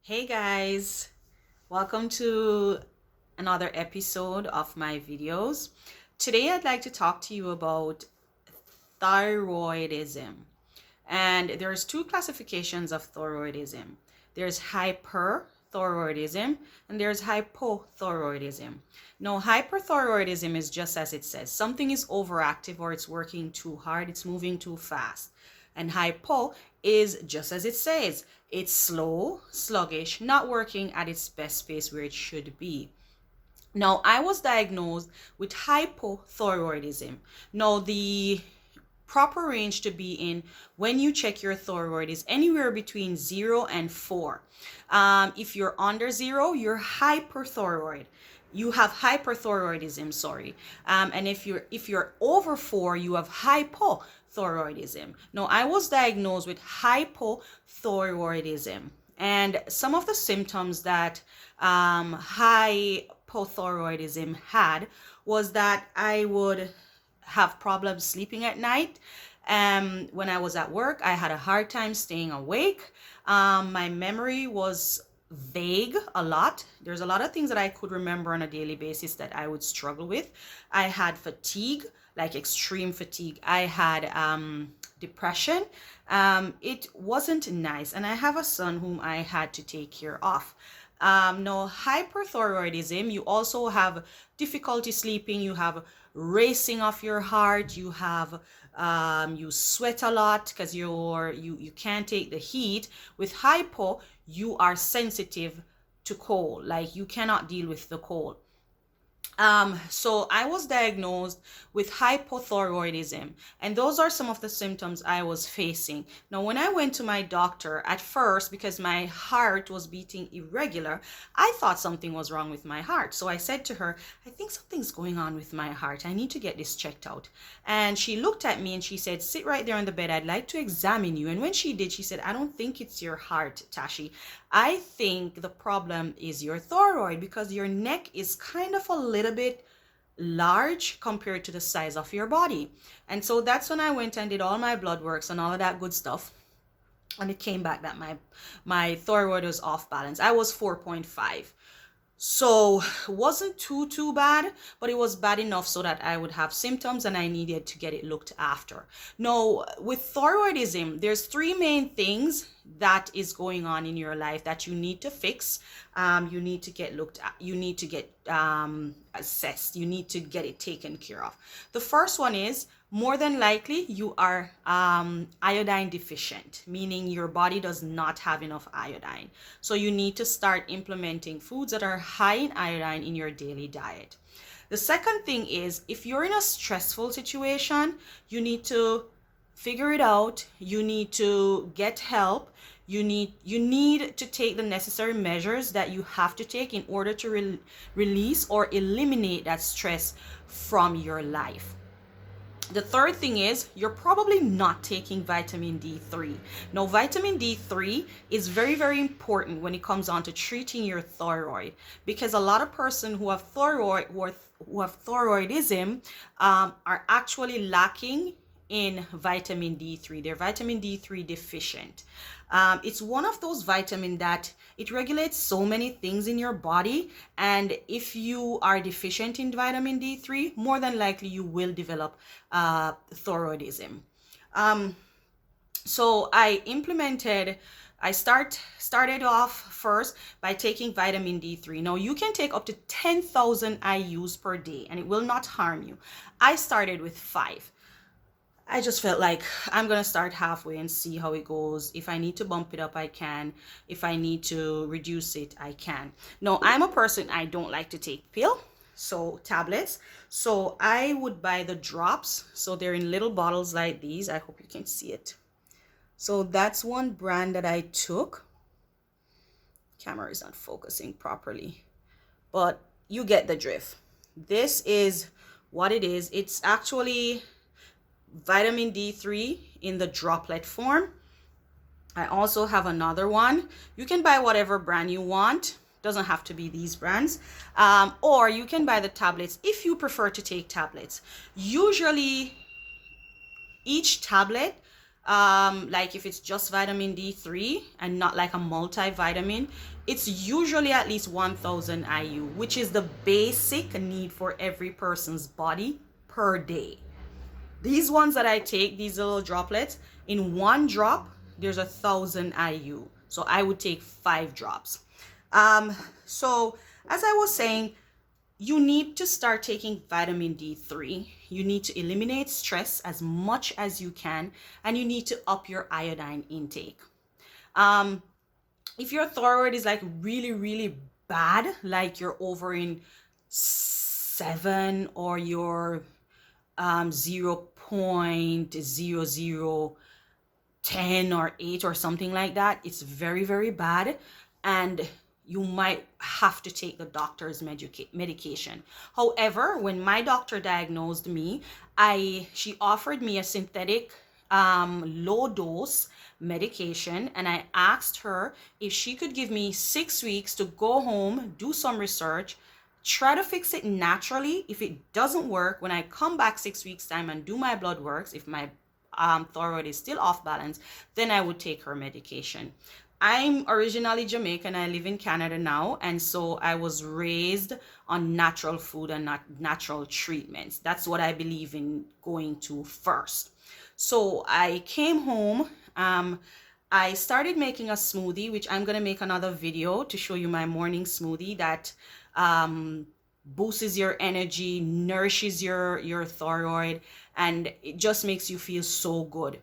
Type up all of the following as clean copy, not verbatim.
Hey guys, welcome to another episode of my videos. Today I'd like to talk to you about thyroidism. And there's two classifications of thyroidism. There's hyperthyroidism and there's hypothyroidism. Now, hyperthyroidism is just as it says. Something is overactive or it's working too hard, it's moving too fast. And hypo is just as it says. It's slow, sluggish, not working at its best pace where it should be. Now, I was diagnosed with hypothyroidism. Now, the proper range to be in when you check your thyroid is anywhere between 0 and 4. If you're under 0, you're hyperthyroid. You have hyperthyroidism, sorry. And if you're over 4, you have hypothyroidism. Now, I was diagnosed with hypothyroidism, and some of the symptoms that hypothyroidism had was that I would have problems sleeping at night. When I was at work, I had a hard time staying awake. My memory was vague a lot. There's a lot of things that I could remember on a daily basis that I would struggle with. I had fatigue, like extreme fatigue. I had depression. It wasn't nice. And I have a son whom I had to take care of. No, hyperthyroidism, you also have difficulty sleeping, you have racing of your heart, you have you sweat a lot because you can't take the heat. With hypo, you are sensitive to cold, like you cannot deal with the cold. So I was diagnosed with hypothyroidism, and those are some of the symptoms I was facing. Now, when I went to my doctor at first, because my heart was beating irregular, I thought something was wrong with my heart. So I said to her, I think something's going on with my heart. I need to get this checked out. And she looked at me and she said, sit right there on the bed. I'd like to examine you. And when she did, she said, I don't think it's your heart, Tashi. I think the problem is your thyroid, because your neck is kind of a little bit large compared to the size of your body. And so that's when I went and did all my blood works and all of that good stuff. And it came back that my thyroid was off balance. I was 4.5. So it wasn't too bad, but it was bad enough so that I would have symptoms and I needed to get it looked after. Now, with thyroidism, there's three main things that is going on in your life that you need to fix. You need to get looked at, you need to get assessed, you need to get it taken care of. The first one is, more than likely you are iodine deficient, meaning your body does not have enough iodine. So you need to start implementing foods that are high in iodine in your daily diet. The second thing is, if you're in a stressful situation, you need to figure it out. You need to get help. You need to take the necessary measures that you have to take in order to release or eliminate that stress from your life. The third thing is, you're probably not taking vitamin D3. Now, vitamin D3 is very, very important when it comes on to treating your thyroid, because a lot of persons who have thyroidism are actually lacking in vitamin D3. They're vitamin D3 deficient. It's one of those vitamins that it regulates so many things in your body, and if you are deficient in vitamin D3, more than likely you will develop thyroidism. So I started off first by taking vitamin D3. Now, you can take up to 10,000 IUs per day and it will not harm you. I started with 5. I just felt like I'm going to start halfway and see how it goes. If I need to bump it up, I can. If I need to reduce it, I can. Now, I'm a person, I don't like to take tablets. So I would buy the drops. So they're in little bottles like these. I hope you can see it. So that's one brand that I took. Camera is not focusing properly, but you get the drift. This is what it is. It's actually vitamin D3 in the droplet form. I also have another one. You can buy whatever brand you want. Doesn't have to be these brands. Or you can buy the tablets if you prefer to take tablets. Usually each tablet like if it's just vitamin D3 and not like a multivitamin, it's usually at least 1000 IU, which is the basic need for every person's body per day. These ones that I take, these little droplets, in one drop, there's 1000 IU. So I would take 5 drops. So as I was saying, you need to start taking vitamin D3. You need to eliminate stress as much as you can, and you need to up your iodine intake. If your thyroid is like really, really bad, like you're over in 7 or you're 0.0010 or 8 or something like that, it's very, very bad, and you might have to take the doctor's medication. However, when my doctor diagnosed me, she offered me a synthetic low dose medication, and I asked her if she could give me 6 weeks to go home, do some research, try to fix it naturally. If it doesn't work, when I come back 6 weeks time and do my blood works, if my thyroid is still off balance, then I would take her medication. I'm originally Jamaican. I live in Canada now, and so I was raised on natural food and not natural treatments. That's what I believe in going to first. So I came home. I started making a smoothie, which I'm gonna make another video to show you my morning smoothie that boosts your energy, nourishes your thyroid, and it just makes you feel so good.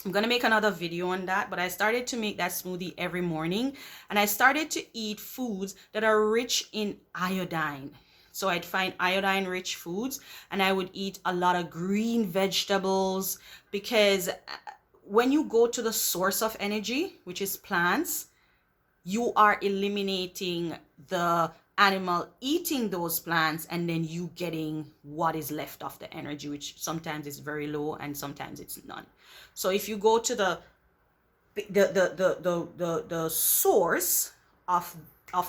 I'm gonna make another video on that, but I started to make that smoothie every morning, and I started to eat foods that are rich in iodine. So I'd find iodine rich foods, and I would eat a lot of green vegetables, because when you go to the source of energy, which is plants, you are eliminating the animal eating those plants, and then you getting what is left of the energy, which sometimes is very low and sometimes it's none. So if you go to the source of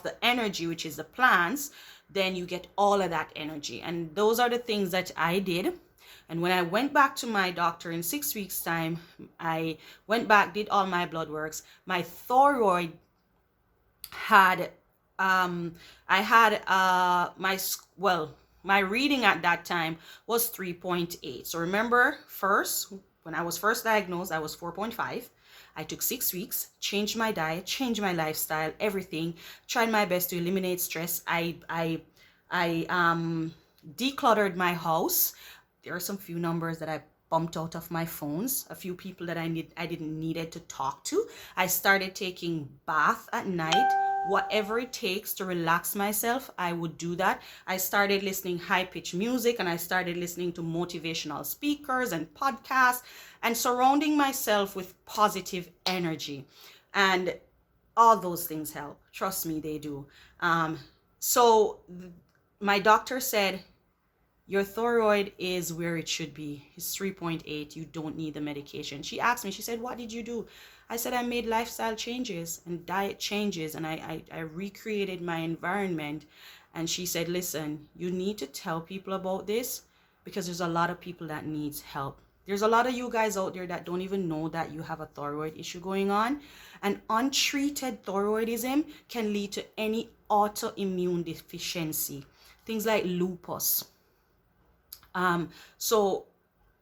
the energy, which is the plants, then you get all of that energy. And those are the things that I did. And when I went back to my doctor in 6 weeks time, I went back, did all my blood works. My thyroid had my reading at that time was 3.8. So remember, when I was first diagnosed, I was 4.5. I took 6 weeks, changed my diet, changed my lifestyle, everything, tried my best to eliminate stress. I decluttered my house. There are some few numbers that I bumped out of my phones, a few people that I didn't needed to talk to. I started taking bath at night. Whatever it takes to relax myself, I would do that. I started listening high-pitched music, and I started listening to motivational speakers and podcasts, and surrounding myself with positive energy. And all those things help. Trust me, they do. So my doctor said, your thyroid is where it should be. It's 3.8. You don't need the medication. She asked me, she said, what did you do? I said, I made lifestyle changes and diet changes, and I recreated my environment. And she said, listen, you need to tell people about this, because there's a lot of people that needs help. There's a lot of you guys out there that don't even know that you have a thyroid issue going on. And untreated thyroidism can lead to any autoimmune deficiency, things like lupus. So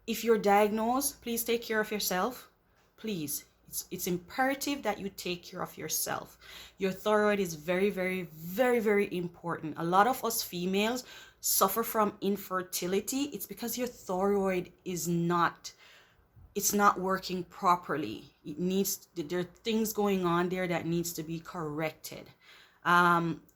if you're diagnosed, please take care of yourself. Please. It's imperative that you take care of yourself. Your thyroid is very, very, very, very important. A lot of us females suffer from infertility. It's because your thyroid is not working properly. There are things going on there that needs to be corrected.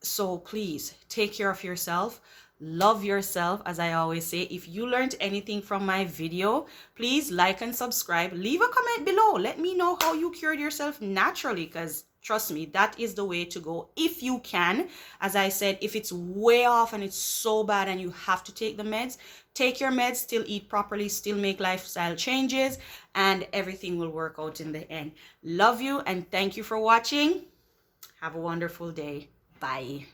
So please take care of yourself. Love yourself, as I always say. If you learned anything from my video, please like and subscribe. Leave a comment below. Let me know how you cured yourself naturally, because trust me, that is the way to go if you can. As I said, if it's way off and it's so bad and you have to take the meds, take your meds, still eat properly, still make lifestyle changes, and everything will work out in the end. Love you, and thank you for watching. Have a wonderful day. Bye.